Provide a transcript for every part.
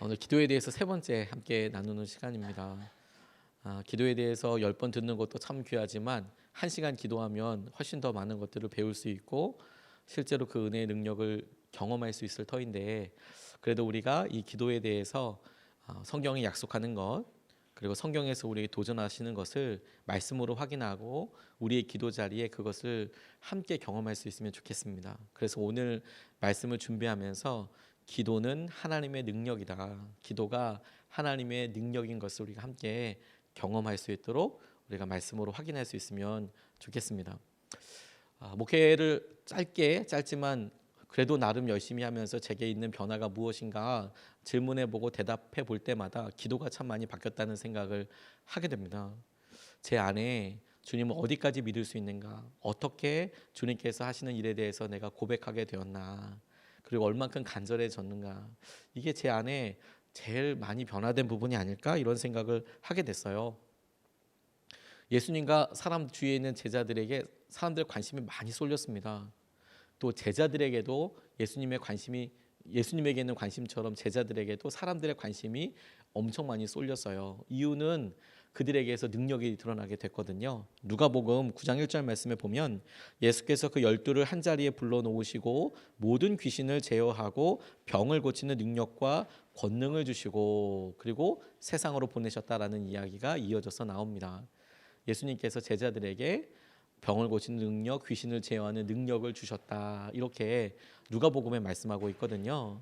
오늘 기도에 대해서 세 번째 함께 나누는 시간입니다. 기도에 대해서 10번 듣는 것도 참 귀하지만 1시간 기도하면 훨씬 더 많은 것들을 배울 수 있고 실제로 그 은혜의 능력을 경험할 수 있을 터인데, 그래도 우리가 이 기도에 대해서 성경이 약속하는 것, 그리고 성경에서 우리에게 도전하시는 것을 말씀으로 확인하고 우리의 기도 자리에 그것을 함께 경험할 수 있으면 좋겠습니다. 그래서 오늘 말씀을 준비하면서 기도는 하나님의 능력이다, 기도가 하나님의 능력인 것을 우리가 함께 경험할 수 있도록 우리가 말씀으로 확인할 수 있으면 좋겠습니다. 목회를 짧지만 그래도 나름 열심히 하면서 제게 있는 변화가 무엇인가 질문해보고 대답해 볼 때마다 기도가 참 많이 바뀌었다는 생각을 하게 됩니다. 제 안에 주님을 어디까지 믿을 수 있는가, 어떻게 주님께서 하시는 일에 대해서 내가 고백하게 되었나, 그리고 얼만큼 간절해졌는가, 이게 제 안에 제일 많이 변화된 부분이 아닐까, 이런 생각을 하게 됐어요. 예수님과 사람 주위에 있는 제자들에게 사람들의 관심이 많이 쏠렸습니다. 또 제자들에게도 예수님에게 있는 관심처럼 제자들에게도 사람들의 관심이 엄청 많이 쏠렸어요. 이유는 그들에게서 능력이 드러나게 됐거든요. 누가복음 9장 1절 말씀에 보면 예수께서 그 12를 한자리에 불러놓으시고 모든 귀신을 제어하고 병을 고치는 능력과 권능을 주시고 그리고 세상으로 보내셨다라는 이야기가 이어져서 나옵니다. 예수님께서 제자들에게 병을 고치는 능력, 귀신을 제어하는 능력을 주셨다, 이렇게 누가복음에 말씀하고 있거든요.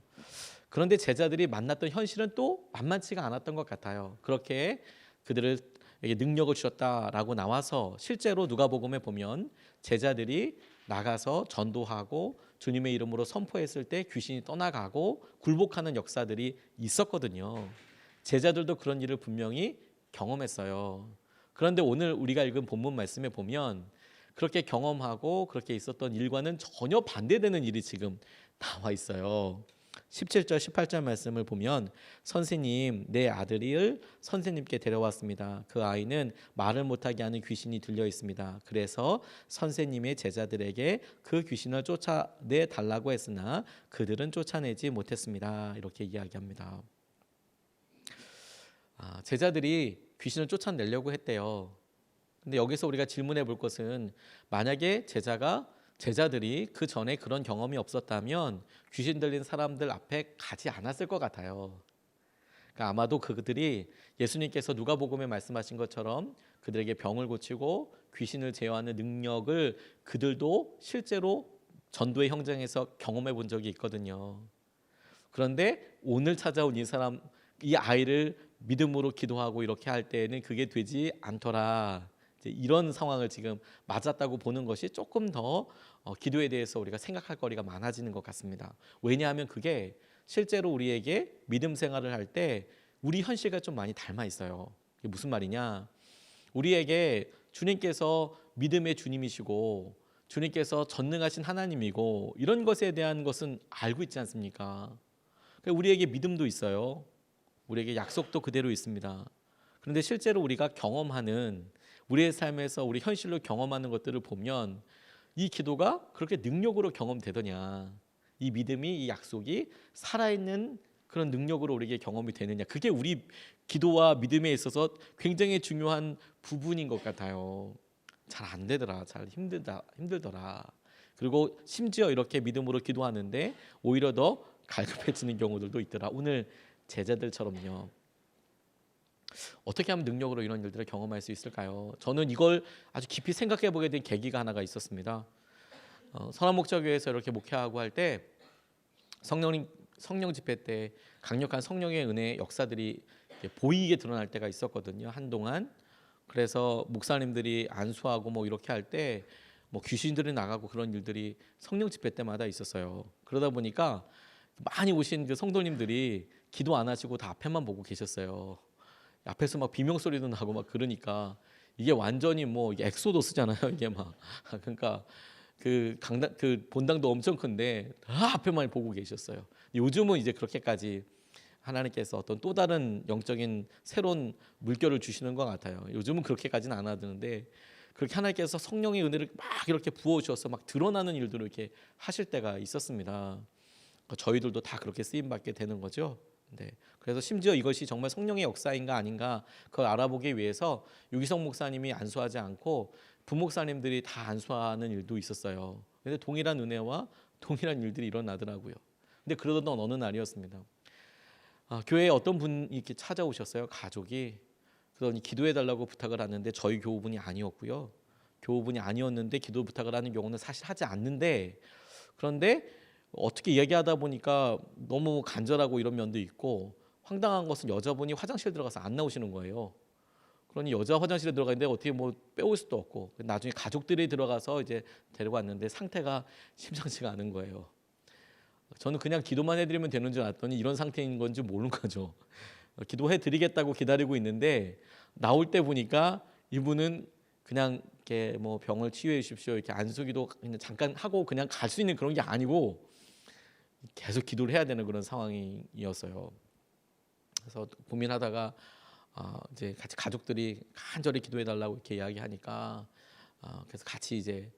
그런데 제자들이 만났던 현실은 또 만만치가 않았던 것 같아요. 그렇게 그들에게 능력을 주셨다라고 나와서 실제로 누가복음에 보면 제자들이 나가서 전도하고 주님의 이름으로 선포했을 때 귀신이 떠나가고 굴복하는 역사들이 있었거든요. 제자들도 그런 일을 분명히 경험했어요. 그런데 오늘 우리가 읽은 본문 말씀에 보면 그렇게 경험하고 그렇게 있었던 일과는 전혀 반대되는 일이 지금 나와 있어요. 17절 18절 말씀을 보면 선생님, 내 아들을 선생님께 데려왔습니다. 그 아이는 말을 못하게 하는 귀신이 들려 있습니다. 그래서 선생님의 제자들에게 그 귀신을 쫓아내 달라고 했으나 그들은 쫓아내지 못했습니다. 이렇게 이야기합니다. 제자들이 귀신을 쫓아내려고 했대요. 근데 여기서 우리가 질문해 볼 것은, 만약에 제자들이 그 전에 그런 경험이 없었다면 귀신 들린 사람들 앞에 가지 않았을 것 같아요. 그러니까 아마도 그들이 예수님께서 누가복음에 말씀하신 것처럼 그들에게 병을 고치고 귀신을 제어하는 능력을 그들도 실제로 전도의 현장에서 경험해 본 적이 있거든요. 그런데 오늘 찾아온 이 아이를 믿음으로 기도하고 이렇게 할 때에는 그게 되지 않더라, 이런 상황을 지금 맞았다고 보는 것이 조금 더 기도에 대해서 우리가 생각할 거리가 많아지는 것 같습니다. 왜냐하면 그게 실제로 우리에게 믿음 생활을 할 때 우리 현실과 좀 많이 닮아 있어요. 이게 무슨 말이냐, 우리에게 주님께서 믿음의 주님이시고 주님께서 전능하신 하나님이고 이런 것에 대한 것은 알고 있지 않습니까? 우리에게 믿음도 있어요. 우리에게 약속도 그대로 있습니다. 그런데 실제로 우리가 경험하는, 우리의 삶에서 우리 현실로 경험하는 것들을 보면 이 기도가 그렇게 능력으로 경험되더냐, 이 믿음이, 이 약속이 살아있는 그런 능력으로 우리에게 경험이 되느냐, 그게 우리 기도와 믿음에 있어서 굉장히 중요한 부분인 것 같아요. 잘 안 되더라, 잘 힘들더라. 그리고 심지어 이렇게 믿음으로 기도하는데 오히려 더 갈급해지는 경우들도 있더라. 오늘 제자들처럼요. 어떻게 하면 능력으로 이런 일들을 경험할 수 있을까요? 저는 이걸 아주 깊이 생각해 보게 된 계기가 하나가 있었습니다. 선한목자교회에서 이렇게 목회하고 할 때 성령 집회 때 강력한 성령의 은혜의 역사들이 보이게 드러날 때가 있었거든요, 한동안. 그래서 목사님들이 안수하고 뭐 이렇게 할 때 뭐 귀신들이 나가고 그런 일들이 성령 집회 때마다 있었어요. 그러다 보니까 많이 오신 그 성도님들이 기도 안 하시고 다 앞에만 보고 계셨어요. 앞에서 막 비명 소리도 나고 막 그러니까 이게 완전히 뭐 이게 엑소더스잖아요, 이게 막. 그러니까 그 본당도 엄청 큰데 다 앞에만 보고 계셨어요. 요즘은 이제 그렇게까지 하나님께서 어떤 또 다른 영적인 새로운 물결을 주시는 것 같아요. 요즘은 그렇게까지는 안 하는데 그렇게 하나님께서 성령의 은혜를 막 이렇게 부어주셔서 막 드러나는 일들을 이렇게 하실 때가 있었습니다. 저희들도 다 그렇게 쓰임 받게 되는 거죠. 네. 그래서 심지어 이것이 정말 성령의 역사인가 아닌가 그걸 알아보기 위해서 유기성 목사님이 안수하지 않고 부목사님들이 다 안수하는 일도 있었어요. 근데 동일한 은혜와 동일한 일들이 일어나더라고요. 근데 그러던 어느 날이었습니다. 교회에 어떤 분이 이렇게 찾아오셨어요. 가족이. 그러니 기도해 달라고 부탁을 하는데 저희 교우분이 아니었고요. 교우분이 아니었는데 기도 부탁을 하는 경우는 사실 하지 않는데, 그런데 어떻게 얘기하다 보니까 너무 간절하고 이런 면도 있고, 황당한 것은 여자분이 화장실 들어가서 안 나오시는 거예요. 그러니 여자 화장실에 들어가는데 어떻게 뭐 빼올 수도 없고, 나중에 가족들이 들어가서 이제 데리고 왔는데 상태가 심상치가 않은 거예요. 저는 그냥 기도만 해드리면 되는 줄 알았더니 이런 상태인 건지 모르는 거죠. 기도해드리겠다고 기다리고 있는데 나올 때 보니까 이분은 그냥 이렇게 뭐 병을 치유해 주십시오 이렇게 안수기도 그냥 잠깐 하고 그냥 갈 수 있는 그런 게 아니고 계속 기도를 해야 되는 그런 상황이었어요. 그래서 고민하다가 이제 같이 가족들이 간절히 기도해 달라고 이렇게 이야기하니까 그래서 같이 이제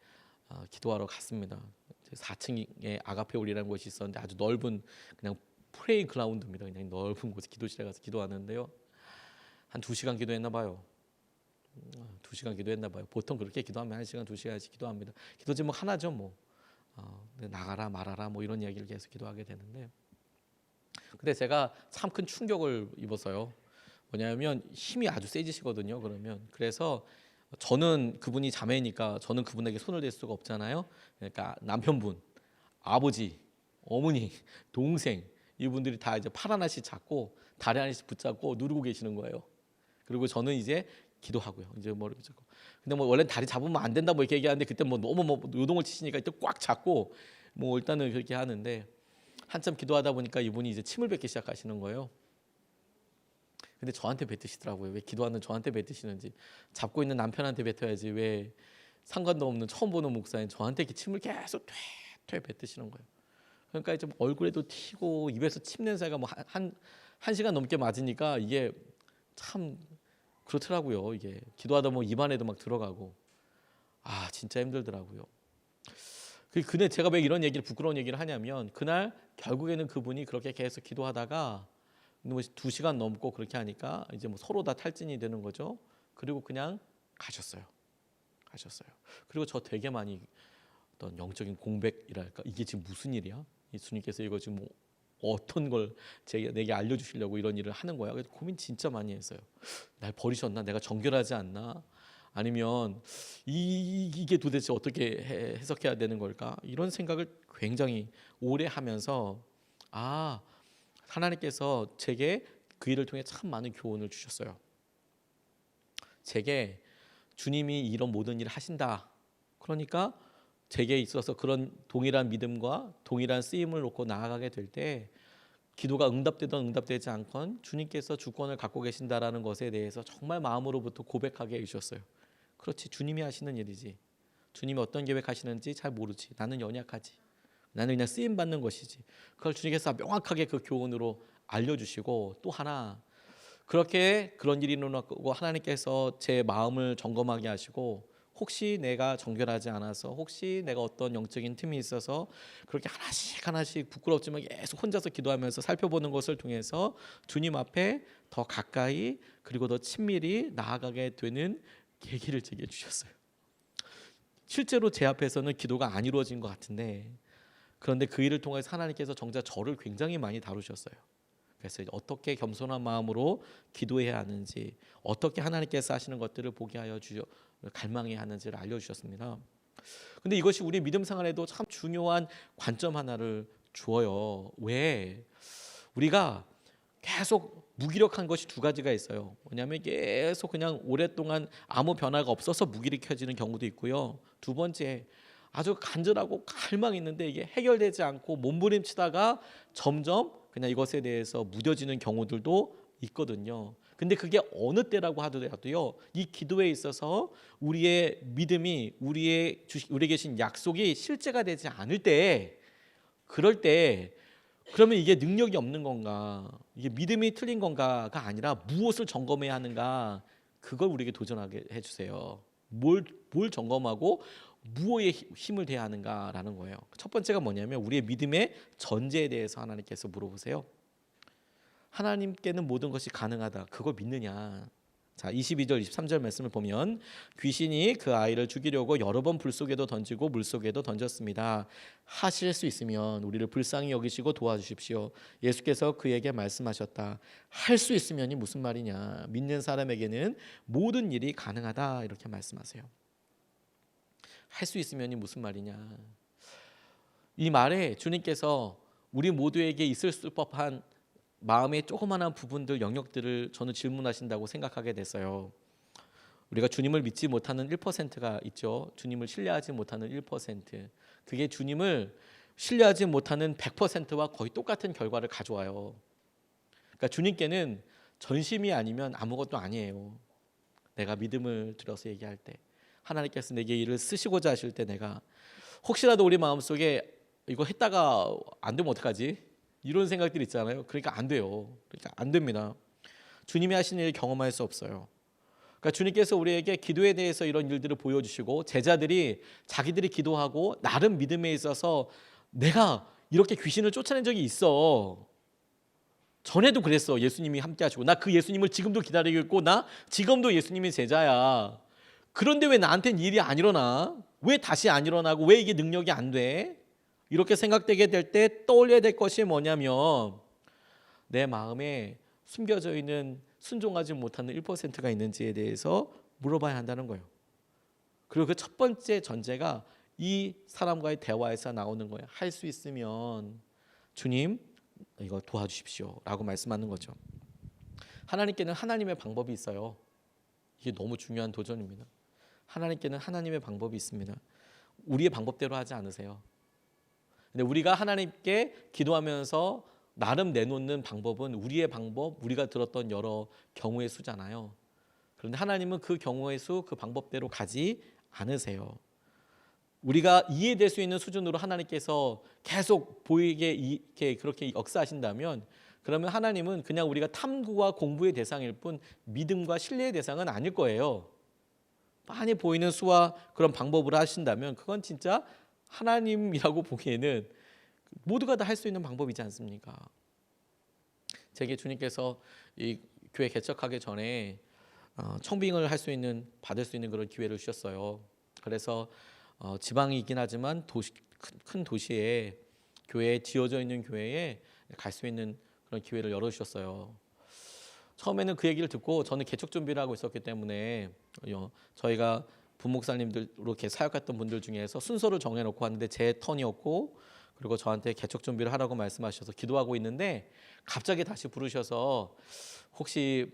기도하러 갔습니다. 4층에 아가페올이라는 곳이 있었는데 아주 넓은 그냥 프레이 그라운드입니다. 그냥 넓은 곳에 기도실에 가서 기도하는데요. 한 2시간 기도했나 봐요. 2시간 기도했나 봐요. 보통 그렇게 기도하면 1시간, 2시간씩 기도합니다. 기도 제목 하나죠, 뭐. 나가라 말아라 뭐 이런 이야기를 계속 기도하게 되는데, 근데 제가 참 큰 충격을 입었어요. 뭐냐면 힘이 아주 세지시거든요. 그래서 저는 그분이 자매니까 저는 그분에게 손을 댈 수가 없잖아요. 그러니까 남편분, 아버지, 어머니, 동생 이분들이 다 이제 팔 하나씩 잡고 다리 하나씩 붙잡고 누르고 계시는 거예요. 그리고 저는 이제 기도하고요. 이제 뭐 이렇게 잡고. 근데 뭐 원래 다리 잡으면 안 된다 뭐 이렇게 얘기하는데 그때 뭐 너무 뭐 요동을 치시니까 이때 꽉 잡고 뭐 일단은 그렇게 하는데, 한참 기도하다 보니까 이분이 이제 침을 뱉기 시작하시는 거예요. 근데 저한테 뱉으시더라고요. 왜 기도하는 저한테 뱉으시는지. 잡고 있는 남편한테 뱉어야지 왜 상관도 없는 처음 보는 목사인 저한테 이렇게 침을 계속 퇴퇴 뱉으시는 거예요. 그러니까 이제 얼굴에도 튀고 입에서 침 냄새가 뭐 한 시간 넘게 맞으니까 이게 참 그렇더라고요. 이게 기도하다 보면 입안에도 막 들어가고 진짜 힘들더라고요. 근데 제가 왜 이런 얘기를 부끄러운 얘기를 하냐면 그날 결국에는 그분이 그렇게 계속 기도하다가 2시간 넘고 그렇게 하니까 이제 뭐 서로 다 탈진이 되는 거죠. 그리고 그냥 가셨어요. 그리고 저 되게 많이 어떤 영적인 공백이랄까, 이게 지금 무슨 일이야? 예수님께서 이거 지금 뭐 어떤 걸 내게 알려주시려고 이런 일을 하는 거야? 그래서 고민 진짜 많이 했어요. 날 버리셨나? 내가 정결하지 않나? 아니면 이게 도대체 어떻게 해석해야 되는 걸까? 이런 생각을 굉장히 오래 하면서 하나님께서 제게 그 일을 통해 참 많은 교훈을 주셨어요. 제게 주님이 이런 모든 일을 하신다. 그러니까 제게 있어서 그런 동일한 믿음과 동일한 쓰임을 놓고 나아가게 될 때 기도가 응답되든 응답되지 않건 주님께서 주권을 갖고 계신다라는 것에 대해서 정말 마음으로부터 고백하게 해주셨어요. 그렇지, 주님이 하시는 일이지. 주님이 어떤 계획하시는지 잘 모르지. 나는 연약하지. 나는 그냥 쓰임 받는 것이지. 그걸 주님께서 명확하게 그 교훈으로 알려주시고, 또 하나 그렇게 그런 일이 일어나고 하나님께서 제 마음을 점검하게 하시고, 혹시 내가 정결하지 않아서, 혹시 내가 어떤 영적인 틈이 있어서 그렇게 하나씩 부끄럽지만 계속 혼자서 기도하면서 살펴보는 것을 통해서 주님 앞에 더 가까이 그리고 더 친밀히 나아가게 되는 계기를 제게 주셨어요. 실제로 제 앞에서는 기도가 안 이루어진 것 같은데, 그런데 그 일을 통해서 하나님께서 정작 저를 굉장히 많이 다루셨어요. 그래서 어떻게 겸손한 마음으로 기도해야 하는지, 어떻게 하나님께서 하시는 것들을 보게 하여 갈망해야 하는지를 알려주셨습니다. 근데 이것이 우리 믿음 생활에도 참 중요한 관점 하나를 주어요. 왜? 우리가 계속 무기력한 것이 2가지가 있어요. 뭐냐면 계속 그냥 오랫동안 아무 변화가 없어서 무기력해지는 경우도 있고요. 2번째, 아주 간절하고 갈망이 있는데 이게 해결되지 않고 몸부림치다가 점점 그냥 이것에 대해서 무뎌지는 경우들도 있거든요. 근데 그게 어느 때라고 하더라도요, 이 기도에 있어서 우리의 믿음이 우리에게 주신 약속이 실제가 되지 않을 때, 그럴 때 그러면 이게 능력이 없는 건가, 이게 믿음이 틀린 건가가 아니라 무엇을 점검해야 하는가, 그걸 우리에게 도전하게 해주세요. 뭘 점검하고 무엇에 힘을 대야 하는가라는 거예요. 첫 번째가 뭐냐면 우리의 믿음의 전제에 대해서 하나님께서 물어보세요. 하나님께는 모든 것이 가능하다. 그걸 믿느냐? 자, 22절 23절 말씀을 보면 귀신이 그 아이를 죽이려고 여러 번 불 속에도 던지고 물 속에도 던졌습니다. 하실 수 있으면 우리를 불쌍히 여기시고 도와주십시오. 예수께서 그에게 말씀하셨다. 할 수 있으면이 무슨 말이냐? 믿는 사람에게는 모든 일이 가능하다. 이렇게 말씀하세요. 할 수 있으면이 무슨 말이냐? 이 말에 주님께서 우리 모두에게 있을 법한 마음의 조그마한 부분들, 영역들을 저는 질문하신다고 생각하게 됐어요. 우리가 주님을 믿지 못하는 1%가 있죠. 주님을 신뢰하지 못하는 1%. 그게 주님을 신뢰하지 못하는 100%와 거의 똑같은 결과를 가져와요. 그러니까 주님께는 전심이 아니면 아무것도 아니에요. 내가 믿음을 들어서 얘기할 때, 하나님께서 내게 일을 쓰시고자 하실 때, 내가 혹시라도 우리 마음속에 이거 했다가 안 되면 어떡하지? 이런 생각들이 있잖아요. 그러니까 안 돼요. 그러니까 안 됩니다. 주님이 하신 일을 경험할 수 없어요. 그러니까 주님께서 우리에게 기도에 대해서 이런 일들을 보여주시고, 제자들이 자기들이 기도하고 나름 믿음에 있어서 내가 이렇게 귀신을 쫓아낸 적이 있어. 전에도 그랬어. 예수님이 함께 하시고, 나 그 예수님을 지금도 기다리고 있고, 나 지금도 예수님의 제자야. 그런데 왜 나한테는 일이 안 일어나? 왜 다시 안 일어나고 왜 이게 능력이 안 돼? 이렇게 생각되게 될 때 떠올려야 될 것이 뭐냐면, 내 마음에 숨겨져 있는 순종하지 못하는 1%가 있는지에 대해서 물어봐야 한다는 거예요. 그리고 그 첫 번째 전제가 이 사람과의 대화에서 나오는 거예요. 할 수 있으면 주님 이거 도와주십시오 라고 말씀하는 거죠. 하나님께는 하나님의 방법이 있어요. 이게 너무 중요한 도전입니다. 하나님께는 하나님의 방법이 있습니다. 우리의 방법대로 하지 않으세요. 근데 우리가 하나님께 기도하면서 나름 내놓는 방법은 우리의 방법, 우리가 들었던 여러 경우의 수잖아요. 그런데 하나님은 그 경우의 수, 그 방법대로 가지 않으세요. 우리가 이해될 수 있는 수준으로 하나님께서 계속 보이게 이렇게 그렇게 역사하신다면, 그러면 하나님은 그냥 우리가 탐구와 공부의 대상일 뿐 믿음과 신뢰의 대상은 아닐 거예요. 많이 보이는 수와 그런 방법으로 하신다면 그건 진짜 하나님이라고 보기에는 모두가 다 할 수 있는 방법이지 않습니까? 제게 주님께서 이 교회 개척하기 전에 청빙을 할 수 있는, 받을 수 있는 그런 기회를 주셨어요. 그래서 지방이긴 하지만 큰 도시에 교회에 지어져 있는 교회에 갈 수 있는 그런 기회를 열어주셨어요. 처음에는 그 얘기를 듣고 저는 개척 준비를 하고 있었기 때문에 저희가 부목사님들 이렇게 사역했던 분들 중에서 순서를 정해놓고 왔는데 제 턴이었고, 그리고 저한테 개척 준비를 하라고 말씀하셔서 기도하고 있는데 갑자기 다시 부르셔서 혹시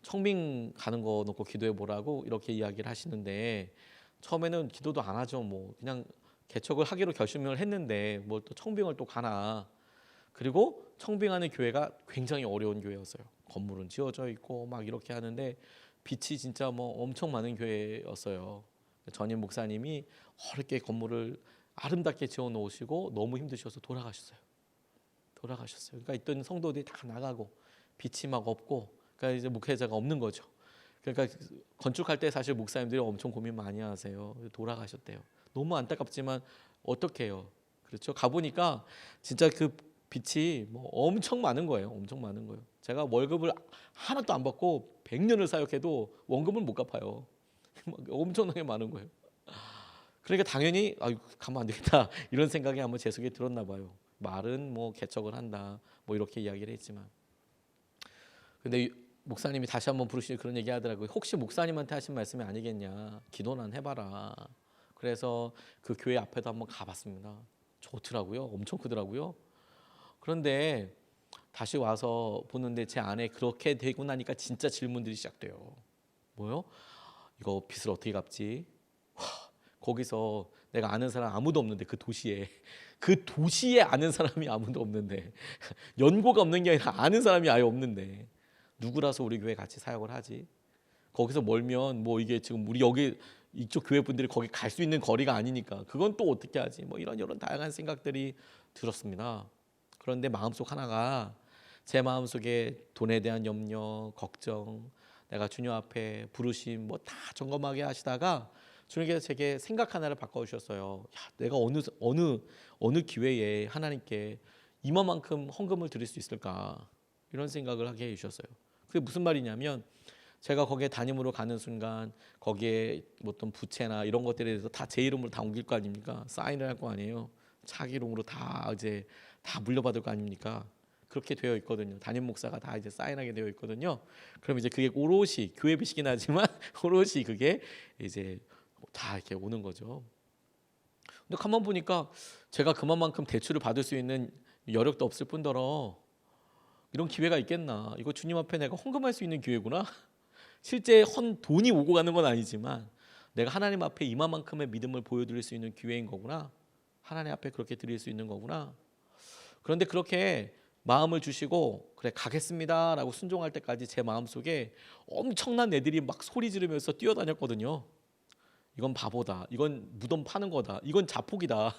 청빙 가는 거 놓고 기도해 보라고 이렇게 이야기를 하시는데, 처음에는 기도도 안 하죠. 뭐 그냥 개척을 하기로 결심을 했는데 뭘 또 청빙을 또 가나. 그리고 청빙하는 교회가 굉장히 어려운 교회였어요. 건물은 지어져 있고 막 이렇게 하는데 빛이 진짜 뭐 엄청 많은 교회였어요. 전임 목사님이 어렵게 건물을 아름답게 지어 놓으시고 너무 힘드셔서 돌아가셨어요. 그러니까 있던 성도들이 다 나가고 빛이 막 없고, 그러니까 이제 목회자가 없는 거죠. 그러니까 건축할 때 사실 목사님들이 엄청 고민 많이 하세요. 돌아가셨대요. 너무 안타깝지만 어떻게 해요? 그렇죠. 가보니까 진짜 그 빛이 뭐 엄청 많은 거예요. 엄청 많은 거예요. 제가 월급을 하나도 안 받고 100년을 사역해도 원금을 못 갚아요. 엄청나게 많은 거예요. 그러니까 당연히 가면 안 되겠다 이런 생각이 한번 제 속에 들었나 봐요. 말은 뭐 개척을 한다 뭐 이렇게 이야기를 했지만, 근데 목사님이 다시 한번 부르시니 그런 얘기 하더라고요. 혹시 목사님한테 하신 말씀이 아니겠냐, 기도는 해봐라. 그래서 그 교회 앞에도 한번 가봤습니다. 좋더라고요. 엄청 크더라고요. 그런데 다시 와서 보는데 제 안에 그렇게 되고 나니까 진짜 질문들이 시작돼요. 뭐요? 이거 빚을 어떻게 갚지? 거기서 내가 아는 사람 아무도 없는데, 그 도시에 아는 사람이 아무도 없는데, 연고가 없는 게 아니라 아는 사람이 아예 없는데 누구라서 우리 교회 같이 사역을 하지? 거기서 멀면 뭐 이게 지금 우리 여기 이쪽 교회 분들이 거기 갈 수 있는 거리가 아니니까 그건 또 어떻게 하지? 뭐 이런 다양한 생각들이 들었습니다. 그런데 마음속 하나가, 제 마음속에 돈에 대한 염려, 걱정, 내가 주님 앞에 부르심 뭐 다 점검하게 하시다가 주님께서 제게 생각 하나를 바꿔주셨어요. 야, 내가 어느 기회에 하나님께 이만큼 헌금을 드릴 수 있을까? 이런 생각을 하게 해주셨어요. 그게 무슨 말이냐면 제가 거기에 담임으로 가는 순간 거기에 어떤 부채나 이런 것들에 대해서 다 제 이름으로 다 옮길 거 아닙니까? 사인을 할 거 아니에요. 자기 이름으로 다 이제 다 물려받을 거 아닙니까? 그렇게 되어 있거든요. 담임 목사가 다 이제 사인하게 되어 있거든요. 그럼 이제 그게 오롯이 교회 빚이긴 하지만 오롯이 그게 이제 다 이렇게 오는 거죠. 근데 가만 보니까 제가 그만큼 대출을 받을 수 있는 여력도 없을 뿐더러 이런 기회가 있겠나? 이거 주님 앞에 내가 헌금할 수 있는 기회구나. 실제 돈이 오고 가는 건 아니지만 내가 하나님 앞에 이만큼의 믿음을 보여드릴 수 있는 기회인 거구나. 하나님 앞에 그렇게 드릴 수 있는 거구나. 그런데 그렇게 마음을 주시고 그래 가겠습니다라고 순종할 때까지 제 마음속에 엄청난 애들이 막 소리 지르면서 뛰어다녔거든요. 이건 바보다. 이건 무덤 파는 거다. 이건 자폭이다.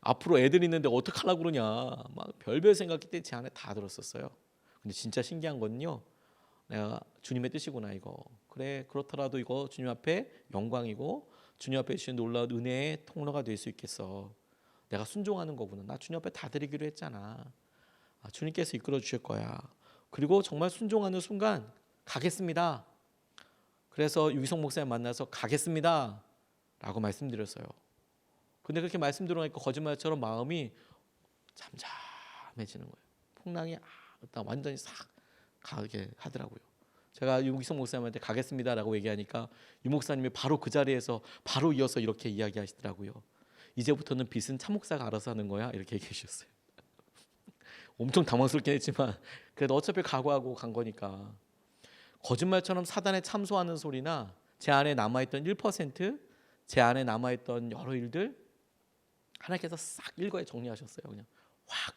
앞으로 애들 있는데 어떡하려고 그러냐. 막 별별 생각이 때 제 안에 다 들었었어요. 근데 진짜 신기한 건요. 내가 주님의 뜻이구나 이거. 그래 그렇더라도 이거 주님 앞에 영광이고 주님 앞에 주신 놀라운 은혜의 통로가 될 수 있겠어. 내가 순종하는 거구나. 나 주님 앞에 다 드리기로 했잖아. 주님께서 이끌어 주실 거야. 그리고 정말 순종하는 순간 가겠습니다. 그래서 유기성 목사님 만나서 가겠습니다 라고 말씀드렸어요. 근데 그렇게 말씀드리니까 거짓말처럼 마음이 잠잠해지는 거예요. 풍랑이 일단 완전히 싹 가게 하더라고요. 제가 유기성 목사님한테 가겠습니다라고 얘기하니까 유 목사님이 바로 그 자리에서 바로 이어서 이렇게 이야기하시더라고요. 이제부터는 빚은 차 목사가 알아서 하는 거야 이렇게 얘기해 주셨어요. 엄청 당황스럽긴 했지만 그래도 어차피 각오하고 간 거니까. 거짓말처럼 사단에 참소하는 소리나 제 안에 남아있던 1%, 제 안에 남아있던 여러 일들 하나님께서 싹 일거에 정리하셨어요. 그냥 확.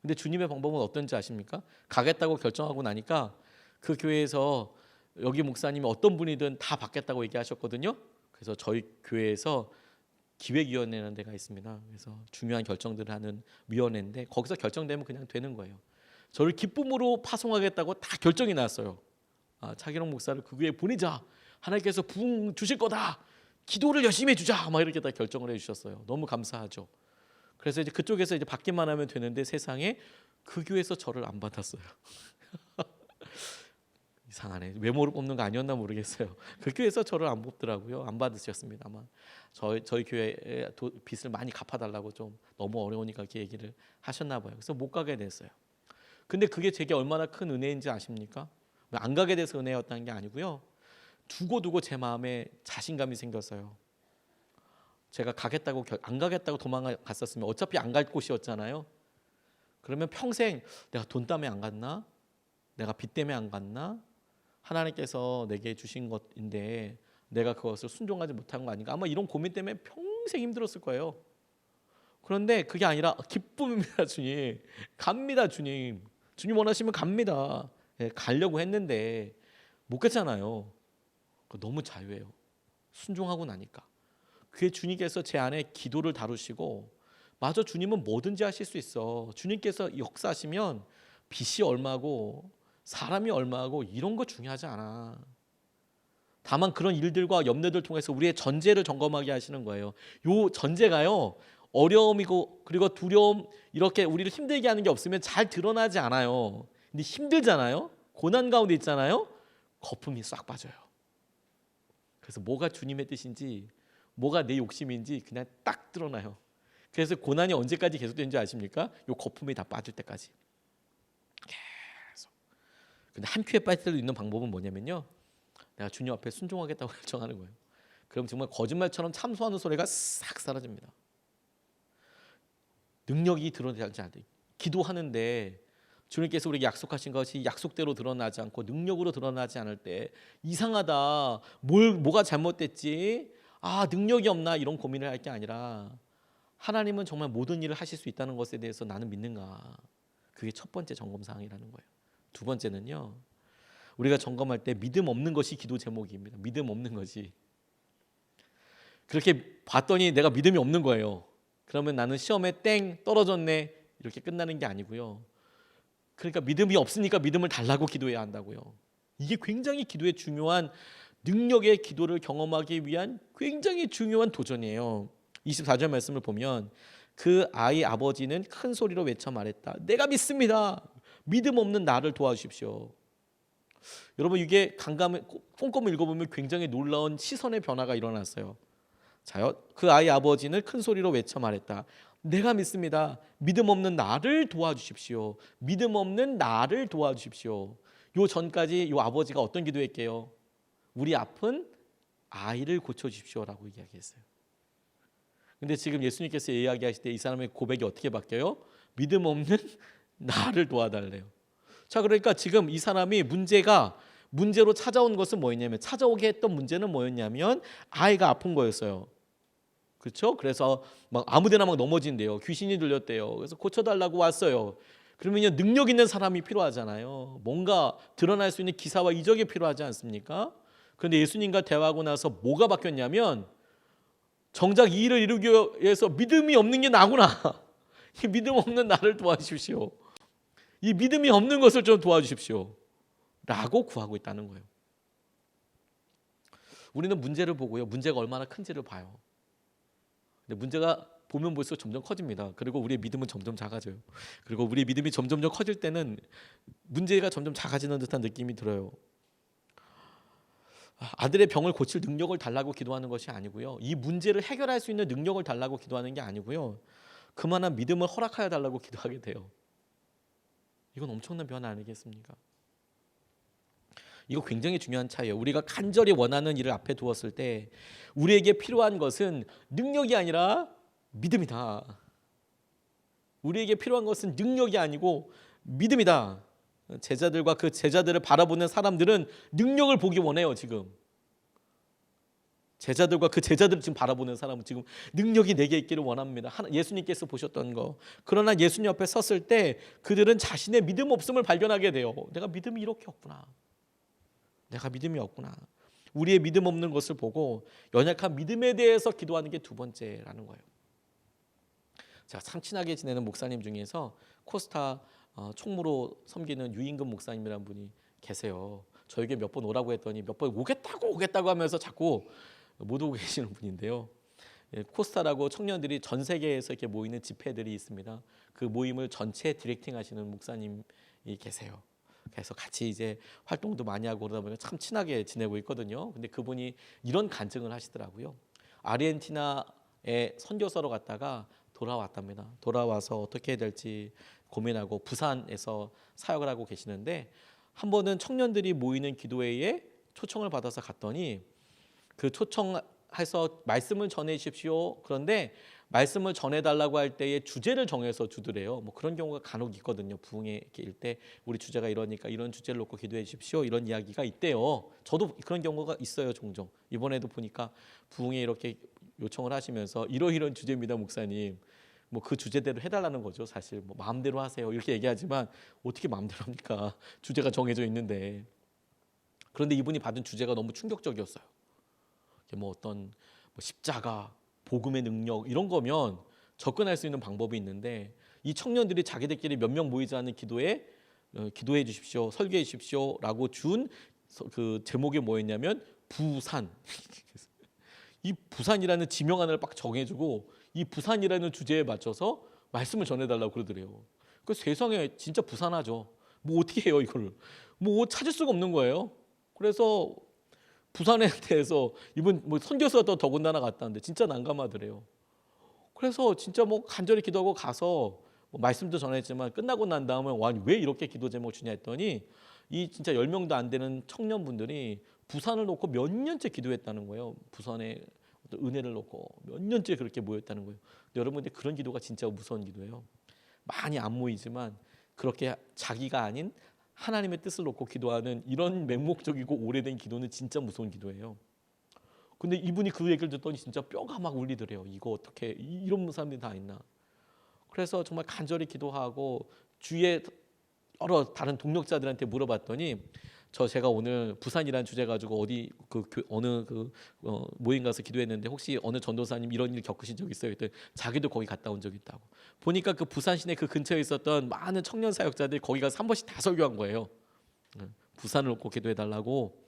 근데 주님의 방법은 어떤지 아십니까? 가겠다고 결정하고 나니까 그 교회에서 여기 목사님이 어떤 분이든 다 받겠다고 얘기하셨거든요. 그래서 저희 교회에서 기획위원회라는 데가 있습니다. 그래서 중요한 결정들을 하는 위원회인데 거기서 결정되면 그냥 되는 거예요. 저를 기쁨으로 파송하겠다고 다 결정이 났어요. 차기록 목사를 그 교회에 보내자. 하나님께서 부흥 주실 거다. 기도를 열심히 해주자. 막 이렇게 다 결정을 해주셨어요. 너무 감사하죠. 그래서 이제 그쪽에서 이제 받기만 하면 되는데 세상에 그 교회에서 저를 안 받았어요. 이상하네. 외모를 뽑는 거 아니었나 모르겠어요. 그 교회에서 저를 안 뽑더라고요. 안 받으셨습니다만 저희 교회에 빚을 많이 갚아달라고 좀 너무 어려우니까 이렇게 얘기를 하셨나 봐요. 그래서 못 가게 됐어요. 근데 그게 제게 얼마나 큰 은혜인지 아십니까? 안 가게 돼서 은혜였다는 게 아니고요. 두고 제 마음에 자신감이 생겼어요. 제가 안 가겠다고 도망갔었으면 어차피 안 갈 곳이었잖아요. 그러면 평생 내가 돈 때문에 안 갔나? 내가 빚 때문에 안 갔나? 하나님께서 내게 주신 것인데 내가 그것을 순종하지 못한 거 아닌가? 아마 이런 고민 때문에 평생 힘들었을 거예요. 그런데 그게 아니라 기쁨입니다. 주님. 갑니다. 주님. 주님 원하시면 갑니다. 가려고 했는데 못 갔잖아요. 너무 자유해요. 순종하고 나니까. 그게 주님께서 제 안에 기도를 다루시고 마저 주님은 뭐든지 하실 수 있어. 주님께서 역사하시면 빚이 얼마고 사람이 얼마고 이런 거 중요하지 않아. 다만 그런 일들과 염려들 통해서 우리의 전제를 점검하게 하시는 거예요. 요 전제가요. 어려움이고 그리고 두려움 이렇게 우리를 힘들게 하는 게 없으면 잘 드러나지 않아요. 근데 힘들잖아요. 고난 가운데 있잖아요. 거품이 싹 빠져요. 그래서 뭐가 주님의 뜻인지 뭐가 내 욕심인지 그냥 딱 드러나요. 그래서 고난이 언제까지 계속되는지 아십니까? 요 거품이 다 빠질 때까지. 계속. 근데 한 큐에 빠질 때도 있는 방법은 뭐냐면요. 내가 주님 앞에 순종하겠다고 결정하는 거예요. 그럼 정말 거짓말처럼 참소하는 소리가 싹 사라집니다. 능력이 드러나지 않대. 기도하는데 주님께서 우리에게 약속하신 것이 약속대로 드러나지 않고 능력으로 드러나지 않을 때 이상하다. 뭐가 잘못됐지? 능력이 없나? 이런 고민을 할 게 아니라 하나님은 정말 모든 일을 하실 수 있다는 것에 대해서 나는 믿는가? 그게 첫 번째 점검 사항이라는 거예요. 두 번째는요. 우리가 점검할 때 믿음 없는 것이 기도 제목입니다. 믿음 없는 것이. 그렇게 봤더니 내가 믿음이 없는 거예요. 그러면 나는 시험에 땡 떨어졌네 이렇게 끝나는 게 아니고요. 그러니까 믿음이 없으니까 믿음을 달라고 기도해야 한다고요. 이게 굉장히 기도의 중요한 능력의 기도를 경험하기 위한 굉장히 중요한 도전이에요. 24절 말씀을 보면 그 아이 아버지는 큰 소리로 외쳐 말했다. 내가 믿습니다. 믿음 없는 나를 도와주십시오. 여러분 이게 꼼꼼히 읽어보면 굉장히 놀라운 시선의 변화가 일어났어요. 자요, 그 아이 아버지는 큰 소리로 외쳐 말했다. 내가 믿습니다. 믿음 없는 나를 도와주십시오. 믿음 없는 나를 도와주십시오. 요 전까지 요 아버지가 어떤 기도했게요? 우리 아픈 아이를 고쳐주십시오라고 이야기했어요. 근데 지금 예수님께서 이야기하실 때 이 사람의 고백이 어떻게 바뀌어요? 믿음 없는 나를 도와달래요. 자, 그러니까 지금 이 사람이 문제로 찾아온 것은 뭐였냐면, 찾아오게 했던 문제는 뭐였냐면 아이가 아픈 거였어요. 그렇죠? 그래서 막 아무데나 막 넘어진대요. 귀신이 들렸대요. 그래서 고쳐달라고 왔어요. 그러면 능력 있는 사람이 필요하잖아요. 뭔가 드러날 수 있는 기사와 이적이 필요하지 않습니까? 그런데 예수님과 대화하고 나서 뭐가 바뀌었냐면, 정작 이 일을 이루기 위해서 믿음이 없는 게 나구나. 이 믿음 없는 나를 도와주십시오. 이 믿음이 없는 것을 좀 도와주십시오. 라고 구하고 있다는 거예요. 우리는 문제를 보고요, 문제가 얼마나 큰지를 봐요. 근데 문제가 보면 볼수록 점점 커집니다. 그리고 우리의 믿음은 점점 작아져요. 그리고 우리의 믿음이 점점 커질 때는 문제가 점점 작아지는 듯한 느낌이 들어요. 아들의 병을 고칠 능력을 달라고 기도하는 것이 아니고요, 이 문제를 해결할 수 있는 능력을 달라고 기도하는 게 아니고요, 그만한 믿음을 허락하여 달라고 기도하게 돼요. 이건 엄청난 변화 아니겠습니까? 이거 굉장히 중요한 차이예요. 우리가 간절히 원하는 일을 앞에 두었을 때 우리에게 필요한 것은 능력이 아니라 믿음이다. 우리에게 필요한 것은 능력이 아니고 믿음이다. 제자들과 그 제자들을 바라보는 사람들은 능력을 보기 원해요. 지금 제자들과 그 제자들을 지금 바라보는 사람은 지금 능력이 내게 있기를 원합니다. 예수님께서 보셨던 거. 그러나 예수님 옆에 섰을 때 그들은 자신의 믿음 없음을 발견하게 돼요. 내가 믿음이 이렇게 없구나. 내가 믿음이 없구나. 우리의 믿음 없는 것을 보고 연약한 믿음에 대해서 기도하는 게 두 번째라는 거예요. 제가 참 친하게 지내는 목사님 중에서 코스타 총무로 섬기는 유임금 목사님이라는 분이 계세요. 저에게 몇 번 오라고 했더니 몇 번 오겠다고 하면서 자꾸 못 오고 계시는 분인데요. 코스타라고 청년들이 전 세계에서 이렇게 모이는 집회들이 있습니다. 그 모임을 전체 디렉팅하시는 목사님이 계세요. 그래서 같이 이제 활동도 많이 하고 그러다 보니까 참 친하게 지내고 있거든요. 근데 그분이 이런 간증을 하시더라고요. 아르헨티나에 선교사로 갔다가 돌아왔답니다. 돌아와서 어떻게 해야 될지 고민하고 부산에서 사역을 하고 계시는데, 한 번은 청년들이 모이는 기도회에 초청을 받아서 갔더니 그 초청해서 말씀을 전해 주십시오. 그런데 말씀을 전해달라고 할 때에 주제를 정해서 주더래요. 뭐 그런 경우가 간혹 있거든요. 부흥회 일 때 우리 주제가 이러니까 이런 주제를 놓고 기도해 주십시오. 이런 이야기가 있대요. 저도 그런 경우가 있어요, 종종. 이번에도 보니까 부흥회 이렇게 요청을 하시면서 이런 주제입니다, 목사님. 뭐 그 주제대로 해달라는 거죠. 사실 뭐 마음대로 하세요 이렇게 얘기하지만 어떻게 마음대로 합니까? 주제가 정해져 있는데. 그런데 이분이 받은 주제가 너무 충격적이었어요. 뭐 어떤 십자가, 복음의 능력 이런 거면 접근할 수 있는 방법이 있는데, 이 청년들이 자기들끼리 몇 명 모이지 않는 기도에 기도해 주십시오, 설교해 주십시오라고 준 그 제목이 뭐였냐면 부산. 이 부산이라는 지명 하나를 막 정해주고 이 부산이라는 주제에 맞춰서 말씀을 전해달라고 그러더래요. 그 세상에 진짜 부산하죠. 뭐 어떻게 해요 이걸? 뭐 찾을 수가 없는 거예요. 그래서 부산에 대해서 이분 뭐 선교사도 더군다나 갔다는데 진짜 난감하더래요. 그래서 진짜 뭐 간절히 기도하고 가서 뭐 말씀도 전했지만 끝나고 난 다음에 와, 왜 이렇게 기도 제목 주냐 했더니 이 진짜 10명도 안 되는 청년분들이 부산을 놓고 몇 년째 기도했다는 거예요. 부산에 어떤 은혜를 놓고 몇 년째 그렇게 모였다는 거예요. 여러분, 근데 그런 기도가 진짜 무서운 기도예요. 많이 안 모이지만 그렇게 자기가 아닌 하나님의 뜻을 놓고 기도하는 이런 맹목적이고 오래된 기도는 진짜 무서운 기도예요. 근데 이분이 그 얘기를 듣더니 진짜 뼈가 막 울리더래요. 이거 어떻게 이런 사람들이 다 있나. 그래서 정말 간절히 기도하고 주위에 여러 다른 동력자들한테 물어봤더니 제가 오늘 부산이라는 주제 가지고 어디 어느 모임 가서 기도했는데 혹시 어느 전도사님 이런 일 겪으신 적 있어요? 그랬더니 자기도 거기 갔다 온 적 있다고. 보니까 그 부산 시내 그 근처에 있었던 많은 청년 사역자들이 거기 가서 한 번씩 다 설교한 거예요. 부산을 놓고 기도해달라고.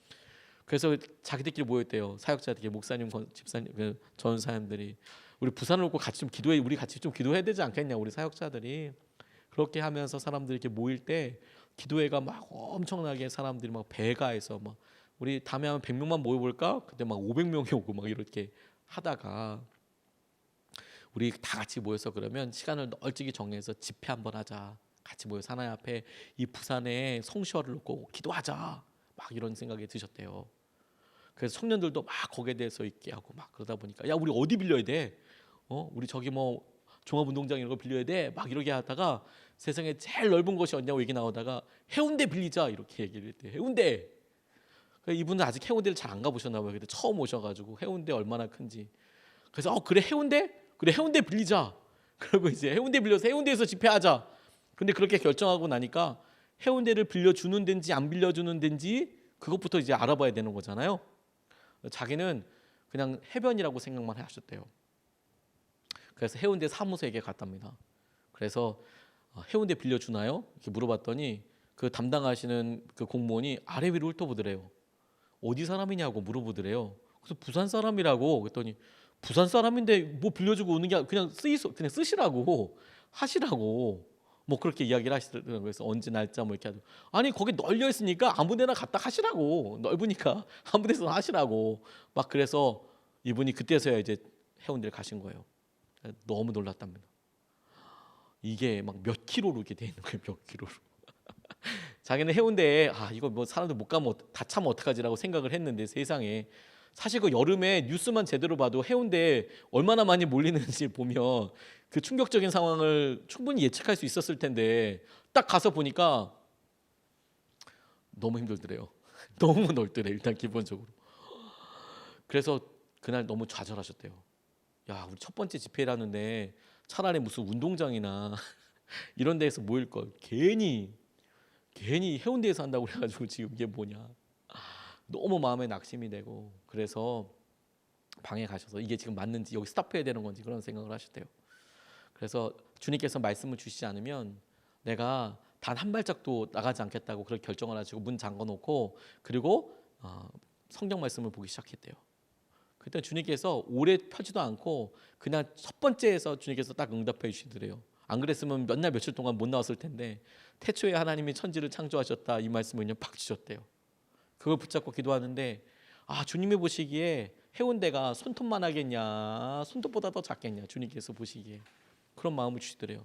그래서 자기들끼리 모였대요. 사역자들끼리, 목사님, 집사님, 전사님들이 우리 부산을 놓고 같이 좀 기도해, 우리 같이 좀 기도해야 되지 않겠냐, 우리 사역자들이. 그렇게 하면서 사람들이 이렇게 모일 때 기도회가 막 엄청나게 사람들이 막 배가해서 막 우리 다음에 한번 100명만 모여볼까? 그때 막 500명이 오고 막 이렇게 하다가 우리 다 같이 모여서 그러면 시간을 널찍이 정해서 집회 한번 하자. 같이 모여서 하나님 앞에 이 부산에 성시화를 놓고 기도하자. 막 이런 생각이 드셨대요. 그래서 청년들도 막 거기에 대해서 있게 하고 막 그러다 보니까 야 우리 어디 빌려야 돼? 우리 저기 뭐 종합운동장 이런 거 빌려야 돼? 막 이렇게 하다가 세상에 제일 넓은 곳이 어디냐고 얘기 나오다가 해운대 빌리자 이렇게 얘기를 했대. 해운대. 이분은 아직 해운대를 잘 안 가보셨나 봐요. 근데 처음 오셔가지고 해운대 얼마나 큰지. 그래서 그래 해운대? 그래 해운대 빌리자. 그리고 이제 해운대 빌려서 해운대에서 집회하자. 근데 그렇게 결정하고 나니까 해운대를 빌려주는 데인지 안 빌려주는 데인지 그것부터 이제 알아봐야 되는 거잖아요. 자기는 그냥 해변이라고 생각만 하셨대요. 그래서 해운대 사무소에게 갔답니다. 그래서 해운대 빌려주나요? 이렇게 물어봤더니 그 담당하시는 그 공무원이 아래 위로 훑어보더래요. 어디 사람이냐고 물어보더래요. 그래서 부산 사람이라고 그랬더니 부산 사람인데 뭐 빌려주고 오는 게 그냥 쓰시라고 하시라고 뭐 그렇게 이야기를 하시더라고요. 그래서 언제 날짜 뭐 이렇게 하죠. 아니 거기 널려 있으니까 아무데나 갔다 하시라고 넓으니까 아무데서 하시라고 막 그래서 이분이 그때서야 이제 해운대를 가신 거예요. 너무 놀랐답니다. 이게 막 몇 킬로로 이렇게 돼 있는 거예요. 몇 킬로로. 자기는 해운대에 이거 뭐 사람들 못 가면 다 차면 어떡하지라고 생각을 했는데 세상에 사실 그 여름에 뉴스만 제대로 봐도 해운대에 얼마나 많이 몰리는지 보면 그 충격적인 상황을 충분히 예측할 수 있었을 텐데 딱 가서 보니까 너무 힘들더래요. 너무 넓더래 일단 기본적으로. 그래서 그날 너무 좌절하셨대요. 야 우리 첫 번째 집회라는데 차라리 무슨 운동장이나 이런 데에서 모일 걸 괜히 해운대에서 한다고 그래가지고 지금 이게 뭐냐 너무 마음에 낙심이 되고 그래서 방에 가셔서 이게 지금 맞는지 여기 스탑해야 되는 건지 그런 생각을 하셨대요. 그래서 주님께서 말씀을 주시지 않으면 내가 단 한 발짝도 나가지 않겠다고 그렇게 결정을 하시고 문 잠궈놓고 그리고 성경 말씀을 보기 시작했대요. 그때 주님께서 오래 펴지도 않고 그냥 첫 번째에서 주님께서 딱 응답해 주시더래요. 안 그랬으면 몇 날 며칠 동안 못 나왔을 텐데 태초에 하나님이 천지를 창조하셨다 이 말씀을 그냥 팍 주셨대요. 그걸 붙잡고 기도하는데 주님이 보시기에 해운대가 손톱만 하겠냐 손톱보다 더 작겠냐 주님께서 보시기에 그런 마음을 주시더래요.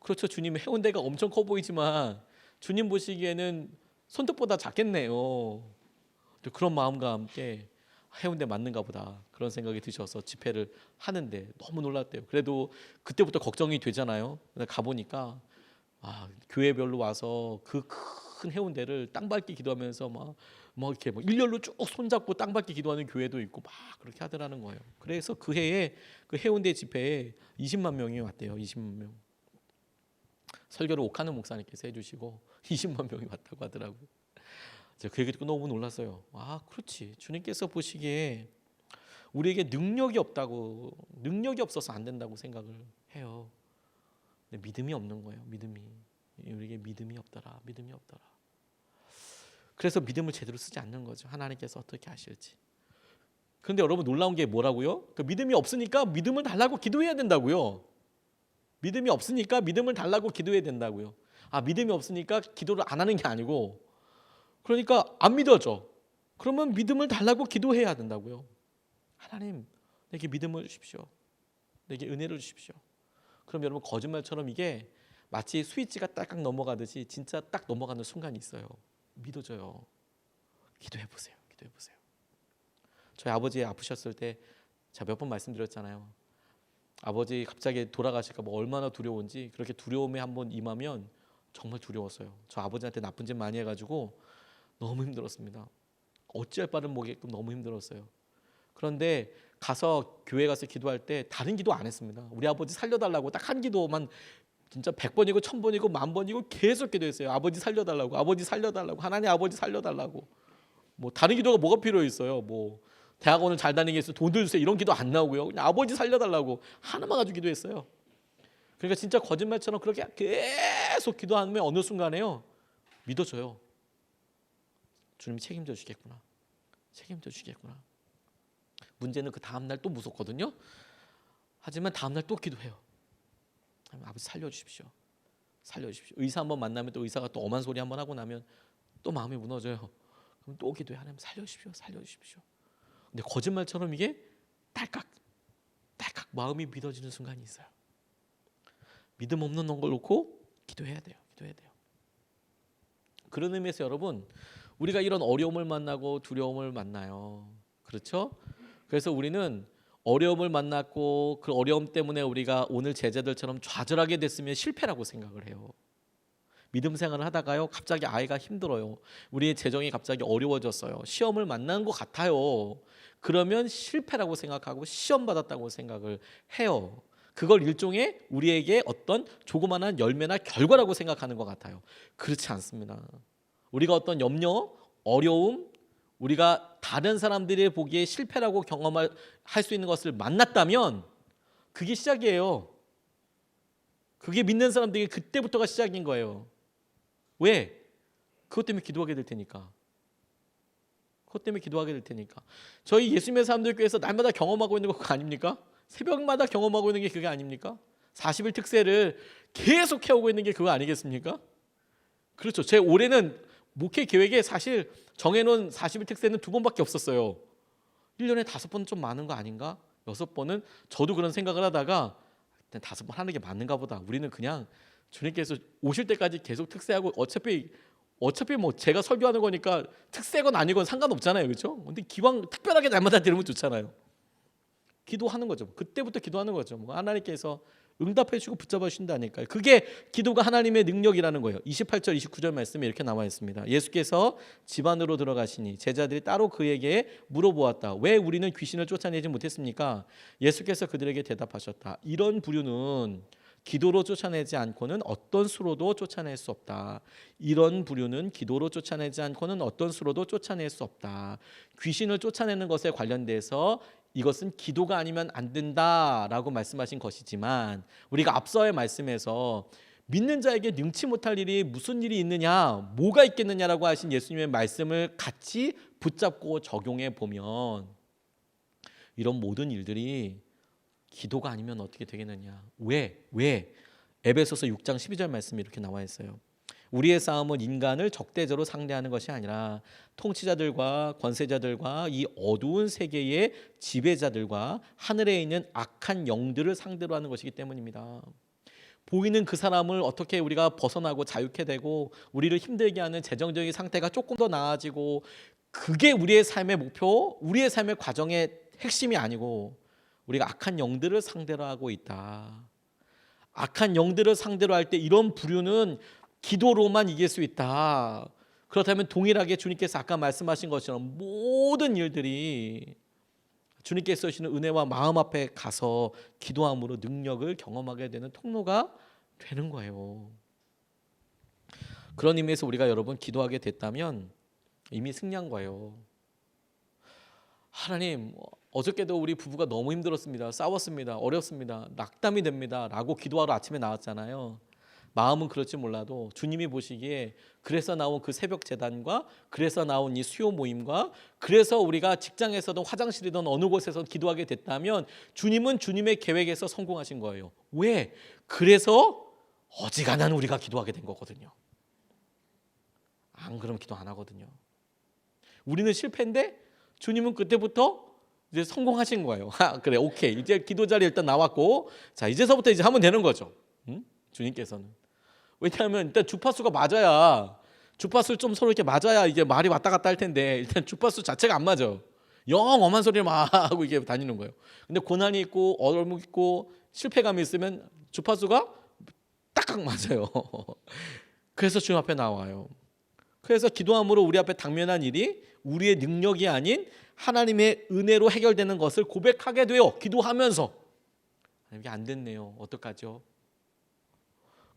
그렇죠. 주님 해운대가 엄청 커 보이지만 주님 보시기에는 손톱보다 작겠네요. 그런 마음과 함께 해운대 맞는가 보다 그런 생각이 드셔서 집회를 하는데 너무 놀랐대요. 그래도 그때부터 걱정이 되잖아요. 가보니까 교회별로 와서 그 큰 해운대를 땅 밟기 기도하면서 막 이렇게 일렬로 쭉 손잡고 땅 밟기 기도하는 교회도 있고 막 그렇게 하더라는 거예요. 그래서 그 해에 그 해운대 집회에 20만 명이 왔대요. 20만 명. 설교를 옥하는 목사님께서 해주시고 20만 명이 왔다고 하더라고요. 제가 그 얘기 듣고 너무 놀랐어요. 그렇지. 주님께서 보시기에 우리에게 능력이 없어서 안 된다고 생각을 해요. 근데 믿음이 없는 거예요. 우리에게 믿음이 없더라. 그래서 믿음을 제대로 쓰지 않는 거죠. 하나님께서 어떻게 하실지. 그런데 여러분 놀라운 게 뭐라고요? 믿음이 없으니까 믿음을 달라고 기도해야 된다고요. 믿음이 없으니까 믿음을 달라고 기도해야 된다고요. 믿음이 없으니까 기도를 안 하는 게 아니고 그러니까 안 믿어져. 그러면 믿음을 달라고 기도해야 된다고요. 하나님 내게 믿음을 주십시오. 내게 은혜를 주십시오. 그럼 여러분 거짓말처럼 이게 마치 스위치가 딱딱 넘어가듯이 진짜 딱 넘어가는 순간이 있어요. 믿어져요. 기도해 보세요. 저희 아버지 아프셨을 때 제가 몇 번 말씀드렸잖아요. 아버지 갑자기 돌아가실까 봐 얼마나 두려운지 그렇게 두려움에 한번 임하면 정말 두려웠어요. 저 아버지한테 나쁜 짓 많이 해가지고 너무 힘들었습니다. 어찌할 바를 모르게끔 너무 힘들었어요. 그런데 교회 가서 기도할 때 다른 기도 안 했습니다. 우리 아버지 살려달라고 딱 한 기도만 진짜 100번이고 1000번이고 10,000번이고 계속 기도했어요. 아버지 살려달라고 하나님 아버지 살려달라고. 뭐 다른 기도가 뭐가 필요 있어요. 뭐 대학원을 잘 다니게 해서 돈 주세요 이런 기도 안 나오고요. 그냥 아버지 살려달라고 하나만 가지고 기도했어요. 그러니까 진짜 거짓말처럼 그렇게 계속 기도하면 어느 순간에요 믿어져요. 주님이 책임져 주겠구나. 문제는 그 다음 날 또 무섭거든요. 하지만 다음 날 또 기도해요. 아버지 살려주십시오. 살려주십시오. 의사 한번 만나면 또 의사가 또 엄한 소리 한번 하고 나면 또 마음이 무너져요. 그럼 또 기도해. 하나님 살려주십시오. 살려주십시오. 근데 거짓말처럼 이게 딸깍 마음이 믿어지는 순간이 있어요. 믿음 없는 걸 놓고 기도해야 돼요. 기도해야 돼요. 그런 의미에서 여러분, 우리가 이런 어려움을 만나고 두려움을 만나요. 그렇죠? 그래서 우리는 어려움을 만났고 그 어려움 때문에 우리가 오늘 제자들처럼 좌절하게 됐으면 실패라고 생각을 해요. 믿음 생활을 하다가요, 갑자기 아이가 힘들어요. 우리의 재정이 갑자기 어려워졌어요. 시험을 만난 것 같아요. 그러면 실패라고 생각하고 시험 받았다고 생각을 해요. 그걸 일종의 우리에게 어떤 조그마한 열매나 결과라고 생각하는 것 같아요. 그렇지 않습니다. 우리가 어떤 염려, 어려움, 우리가 다른 사람들이 보기에 실패라고 경험할 수 있는 것을 만났다면 그게 시작이에요. 그게 믿는 사람들에게 그때부터가 시작인 거예요. 왜? 그것 때문에 기도하게 될 테니까. 그것 때문에 기도하게 될 테니까. 저희 예수님의 사람들 교회에서 날마다 경험하고 있는 거 그거 아닙니까? 새벽마다 경험하고 있는 게 그게 아닙니까? 40일 특세를 계속 해오고 있는 게 그거 아니겠습니까? 그렇죠. 제 올해는 목회 계획에 사실 정해놓은 40일 특세는 2번밖에 없었어요. 1년에 5번 좀 많은 거 아닌가? 6번은 저도 그런 생각을 하다가 일단 5번 하는 게 맞는가 보다. 우리는 그냥 주님께서 오실 때까지 계속 특세하고 어차피 뭐 제가 설교하는 거니까 특세건 아니건 상관없잖아요. 그렇죠? 근데 기왕 특별하게 날마다 들으면 좋잖아요. 기도하는 거죠. 그때부터 기도하는 거죠. 뭐 하나님께서 응답해 주시고 붙잡아 주신다니까요. 그게 기도가 하나님의 능력이라는 거예요. 28절 29절 말씀에 이렇게 나와 있습니다. 예수께서 집 안으로 들어가시니 제자들이 따로 그에게 물어보았다. 왜 우리는 귀신을 쫓아내지 못했습니까? 예수께서 그들에게 대답하셨다. 이런 부류는 기도로 쫓아내지 않고는 어떤 수로도 쫓아낼 수 없다. 이런 부류는 기도로 쫓아내지 않고는 어떤 수로도 쫓아낼 수 없다. 귀신을 쫓아내는 것에 관련돼서 이것은 기도가 아니면 안 된다라고 말씀하신 것이지만 우리가 앞서의 말씀에서 믿는 자에게 능치 못할 일이 무슨 일이 있느냐, 뭐가 있겠느냐라고 하신 예수님의 말씀을 같이 붙잡고 적용해 보면 이런 모든 일들이 기도가 아니면 어떻게 되겠느냐. 왜? 에베소서 6장 12절 말씀이 이렇게 나와 있어요. 우리의 싸움은 인간을 적대적으로 상대하는 것이 아니라 통치자들과 권세자들과 이 어두운 세계의 지배자들과 하늘에 있는 악한 영들을 상대로 하는 것이기 때문입니다. 보이는 그 사람을 어떻게 우리가 벗어나고 자유케 되고 우리를 힘들게 하는 재정적인 상태가 조금 더 나아지고 그게 우리의 삶의 목표, 우리의 삶의 과정의 핵심이 아니고 우리가 악한 영들을 상대로 하고 있다. 악한 영들을 상대로 할 때 이런 부류는 기도로만 이길 수 있다. 그렇다면 동일하게 주님께서 아까 말씀하신 것처럼 모든 일들이 주님께서 주시는 은혜와 마음 앞에 가서 기도함으로 능력을 경험하게 되는 통로가 되는 거예요. 그런 의미에서 우리가 여러분 기도하게 됐다면 이미 승리한 거예요. 하나님, 어저께도 우리 부부가 너무 힘들었습니다. 싸웠습니다. 어렵습니다. 낙담이 됩니다. 라고 기도하러 아침에 나왔잖아요. 마음은 그럴지 몰라도 주님이 보시기에 그래서 나온 그 새벽 재단과 그래서 나온 이 수요 모임과 그래서 우리가 직장에서든 화장실이든 어느 곳에서 기도하게 됐다면 주님은 주님의 계획에서 성공하신 거예요. 왜? 그래서 어지간한 우리가 기도하게 된 거거든요. 안 그러면 기도 안 하거든요. 우리는 실패인데 주님은 그때부터 이제 성공하신 거예요. 그래, 오케이. 이제 기도 자리 일단 나왔고, 자 이제서부터 이제 하면 되는 거죠. 주님께서는. 왜냐하면 일단 주파수가 맞아야 주파수를 좀 서로 이렇게 맞아야 이게 말이 왔다 갔다 할 텐데 일단 주파수 자체가 안 맞아. 영 엄한 소리를 막 하고 이게 다니는 거예요. 근데 고난이 있고 어려움이 있고 실패감이 있으면 주파수가 딱딱 맞아요. 그래서 주님 앞에 나와요. 그래서 기도함으로 우리 앞에 당면한 일이 우리의 능력이 아닌 하나님의 은혜로 해결되는 것을 고백하게 돼요. 기도하면서. 이게 안 됐네요. 어떡하죠?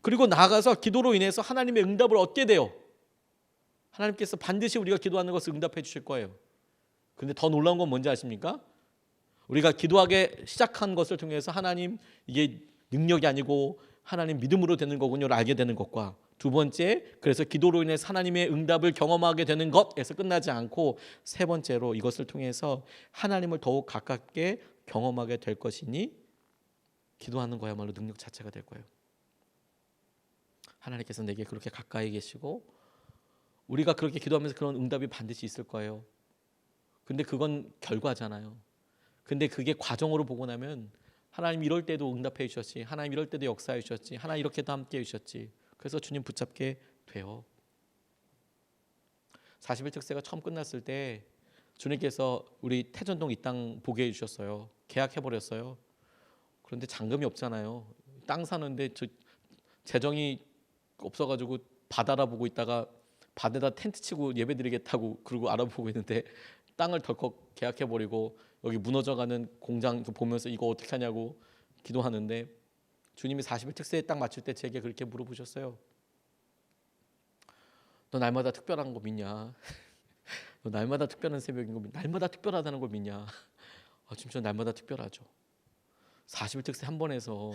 그리고 나아가서 기도로 인해서 하나님의 응답을 얻게 돼요. 하나님께서 반드시 우리가 기도하는 것을 응답해 주실 거예요. 근데 더 놀라운 건 뭔지 아십니까? 우리가 기도하게 시작한 것을 통해서 하나님 이게 능력이 아니고 하나님 믿음으로 되는 거군요를 알게 되는 것과 두 번째, 그래서 기도로 인해서 하나님의 응답을 경험하게 되는 것에서 끝나지 않고 세 번째로 이것을 통해서 하나님을 더욱 가깝게 경험하게 될 것이니 기도하는 거야말로 능력 자체가 될 거예요. 하나님께서 내게 그렇게 가까이 계시고 우리가 그렇게 기도하면서 그런 응답이 반드시 있을 거예요. 근데 그건 결과잖아요. 근데 그게 과정으로 보고 나면 하나님 이럴 때도 응답해 주셨지, 하나님 이럴 때도 역사해 주셨지, 하나님 이렇게도 함께 해 주셨지. 그래서 주님 붙잡게 돼요. 40일 특세가 처음 끝났을 때 주님께서 우리 태전동 이 땅 보게 해주셨어요. 계약해 버렸어요. 그런데 잔금이 없잖아요. 땅 사는데 재정이 없어가지고 바다 알아보고 있다가 바다에다 텐트 치고 예배드리겠다고 그러고 알아보고 있는데 땅을 덜컥 계약해 버리고 여기 무너져가는 공장 보면서 이거 어떻게 하냐고 기도하는데 주님이 40일 특세에 딱 맞출 때 제게 그렇게 물어보셨어요. 너 날마다 특별한 거 믿냐? 너 날마다 특별한 새벽인 거 믿냐? 날마다 특별하다는 걸 믿냐? 진짜 날마다 특별하죠. 40일 특세 한 번에서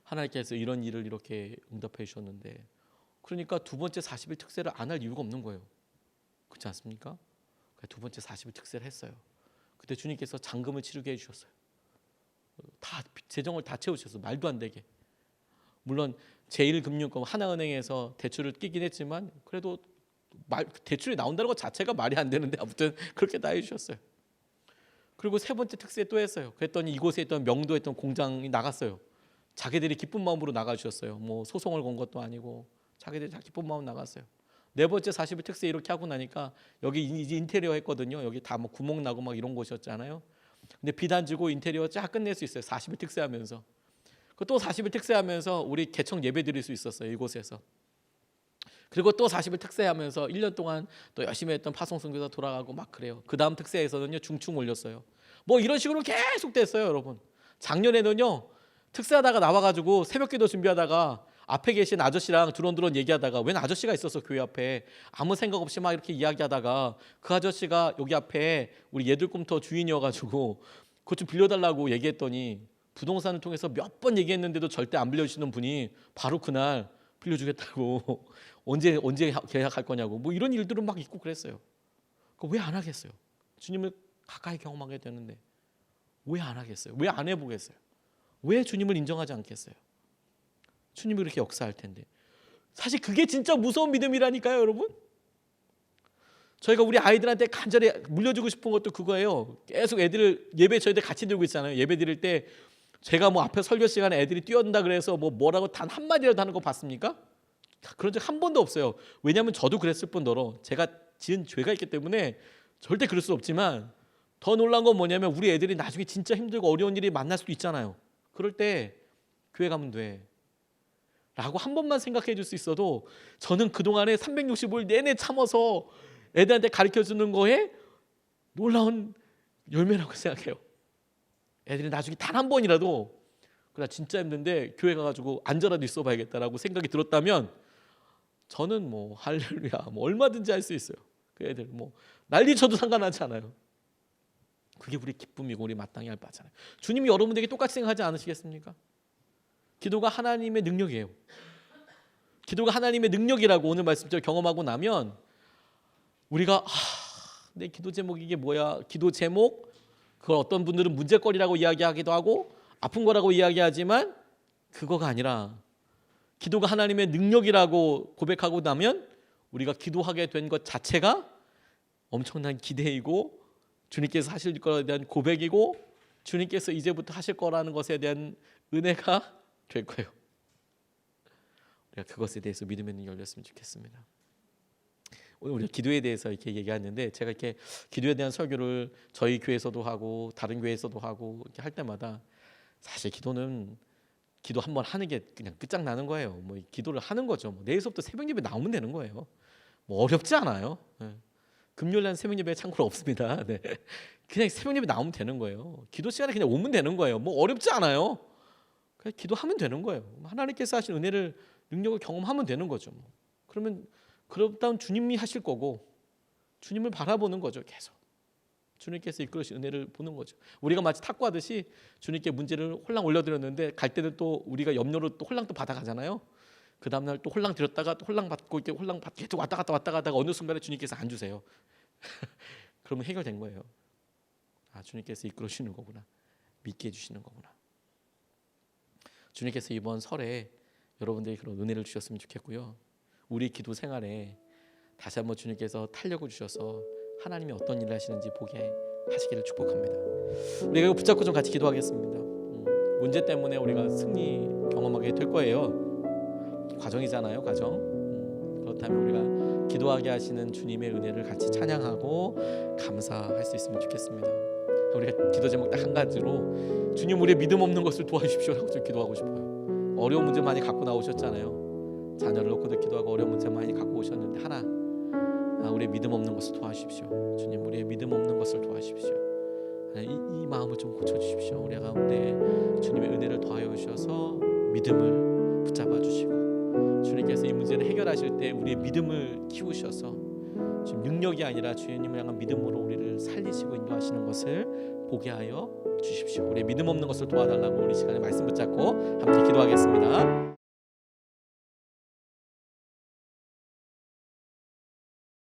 하나님께서 이런 일을 이렇게 응답해 주셨는데 그러니까 두 번째 40일 특세를 안 할 이유가 없는 거예요. 그렇지 않습니까? 두 번째 40일 특세를 했어요. 그때 주님께서 잔금을 치르게 해주셨어요. 다 재정을 다 채우셨어요. 말도 안 되게. 물론 제1금융권 하나은행에서 대출을 끼긴 했지만 그래도 대출이 나온다는 것 자체가 말이 안 되는데 아무튼 그렇게 다 해주셨어요. 그리고 세 번째 특세 또 했어요. 그랬더니 이곳에 있던 명도에 있던 공장이 나갔어요. 자기들이 기쁜 마음으로 나가주셨어요. 뭐 소송을 건 것도 아니고 자기들이 다 기쁜 마음 나갔어요. 네 번째 40일 특세 이렇게 하고 나니까 여기 이제 인테리어 했거든요. 여기 다 뭐 구멍 나고 막 이런 곳이었잖아요. 근데 비단 지고 인테리어 쫙 끝낼 수 있어요. 40일 특세하면서. 또 40일 특세하면서 우리 개청 예배 드릴 수 있었어요. 이곳에서. 그리고 또 40일 특세하면서 1년 동안 또 열심히 했던 파송선교사 돌아가고 막 그래요. 그 다음 특세에서는요 중충 올렸어요. 뭐 이런 식으로 계속 됐어요, 여러분. 작년에는요 특세하다가 나와가지고 새벽기도 준비하다가 앞에 계신 아저씨랑 두런두런 얘기하다가 웬 아저씨가 있었어 교회 앞에 아무 생각 없이 막 이렇게 이야기하다가 그 아저씨가 여기 앞에 우리 예들꿈터 주인이어가지고 그것 좀 빌려달라고 얘기했더니 부동산을 통해서 몇 번 얘기했는데도 절대 안 빌려주시는 분이 바로 그날 빌려주겠다고 언제 계약할 거냐고 뭐 이런 일들은 막 있고 그랬어요. 왜 안 하겠어요? 주님을 가까이 경험하게 되는데 왜 안 하겠어요? 왜 안 해보겠어요? 왜 주님을 인정하지 않겠어요? 주님이 그렇게 역사할 텐데. 사실 그게 진짜 무서운 믿음이라니까요, 여러분. 저희가 우리 아이들한테 간절히 물려주고 싶은 것도 그거예요. 계속 애들을 예배 저희들 같이 들고 있잖아요. 예배 드릴 때 제가 뭐 앞에 설교 시간에 애들이 뛰어든다 그래서 뭐라고 단 한마디라도 하는 거 봤습니까? 그런 적 한 번도 없어요. 왜냐하면 저도 그랬을 뿐더러 제가 지은 죄가 있기 때문에 절대 그럴 수 없지만 더 놀라운 건 뭐냐면 우리 애들이 나중에 진짜 힘들고 어려운 일이 만날 수도 있잖아요. 그럴 때 교회 가면 돼 라고 한 번만 생각해 줄 수 있어도 저는 그동안에 365일 내내 참아서 애들한테 가르쳐주는 거에 놀라운 열매라고 생각해요. 애들이 나중에 단 한 번이라도 그래 진짜 힘든데 교회 가가지고 앉아라도 있어 봐야겠다라고 생각이 들었다면 저는 뭐 할렐루야 뭐 얼마든지 할 수 있어요. 그 애들 뭐 난리 쳐도 상관하지 않아요. 그게 우리 기쁨이고 우리 마땅히 할 바잖아요. 주님이 여러분들에게 똑같이 생각하지 않으시겠습니까? 기도가 하나님의 능력이에요. 기도가 하나님의 능력이라고 오늘 말씀처럼 경험하고 나면 우리가 내 기도 제목이 이게 뭐야? 기도 제목 그걸 어떤 분들은 문제거리라고 이야기하기도 하고 아픈 거라고 이야기하지만 그거가 아니라 기도가 하나님의 능력이라고 고백하고 나면 우리가 기도하게 된 것 자체가 엄청난 기대이고 주님께서 하실 거에 대한 고백이고 주님께서 이제부터 하실 거라는 것에 대한 은혜가 될 거예요. 우리가 그것에 대해서 믿음의 눈이 열렸으면 좋겠습니다. 오늘 우리가 기도에 대해서 이렇게 얘기하는데 제가 이렇게 기도에 대한 설교를 저희 교회에서도 하고 다른 교회에서도 하고 이렇게 할 때마다 사실 기도는 기도 한번 하는 게 그냥 끝장나는 거예요. 뭐 기도를 하는 거죠. 뭐 내일서부터 새벽 예배 나오면 되는 거예요. 뭐 어렵지 않아요. 네. 금요일 날 새벽 예배 참고로 없습니다. 네. 그냥 새벽 예배 나오면 되는 거예요. 기도 시간에 그냥 오면 되는 거예요. 뭐 어렵지 않아요. 그냥 기도하면 되는 거예요. 하나님께서 하신 은혜를 능력을 경험하면 되는 거죠. 뭐. 그러면 그렇다면 주님이 하실 거고 주님을 바라보는 거죠. 계속 주님께서 이끌으신 은혜를 보는 거죠. 우리가 마치 탁구하듯이 주님께 문제를 홀랑 올려드렸는데 갈 때는 또 우리가 염려로 또 홀랑 또 받아가잖아요. 그 다음날 또 홀랑 드렸다가 또 홀랑 받고 이렇게 홀랑 받고 계속 왔다 갔다 하다가 어느 순간에 주님께서 안 주세요. 그러면 해결된 거예요. 주님께서 이끌으시는 거구나. 믿게 해주시는 거구나. 주님께서 이번 설에 여러분들이 그런 은혜를 주셨으면 좋겠고요. 우리 기도 생활에 다시 한번 주님께서 탄력을 주셔서 하나님이 어떤 일을 하시는지 보게 하시기를 축복합니다. 우리가 이거 붙잡고 좀 같이 기도하겠습니다. 문제 때문에 우리가 승리 경험하게 될 거예요. 과정이잖아요, 과정. 그렇다면 우리가 기도하게 하시는 주님의 은혜를 같이 찬양하고 감사할 수 있으면 좋겠습니다. 우리가 기도 제목 딱 한 가지로 주님 우리의 믿음 없는 것을 도와주십시오라고 좀 기도하고 싶어요. 어려운 문제 많이 갖고 나오셨잖아요. 자녀를 놓고도 기도하고 어려운 문제 많이 갖고 오셨는데 하나 우리의 믿음 없는 것을 도와주십시오. 주님 우리의 믿음 없는 것을 도와주십시오. 이 마음을 좀 고쳐주십시오. 우리 가운데 주님의 은혜를 더하여 주셔서 믿음을 붙잡아 주시고 주님께서 이 문제를 해결하실 때 우리의 믿음을 키우셔서 지금 능력이 아니라 주님을 향한 믿음으로 우리를 살리시고 인도하시는 것을 보게 하여 주십시오. 우리의 믿음 없는 것을 도와달라고 우리 시간에 말씀 붙잡고 함께 기도하겠습니다.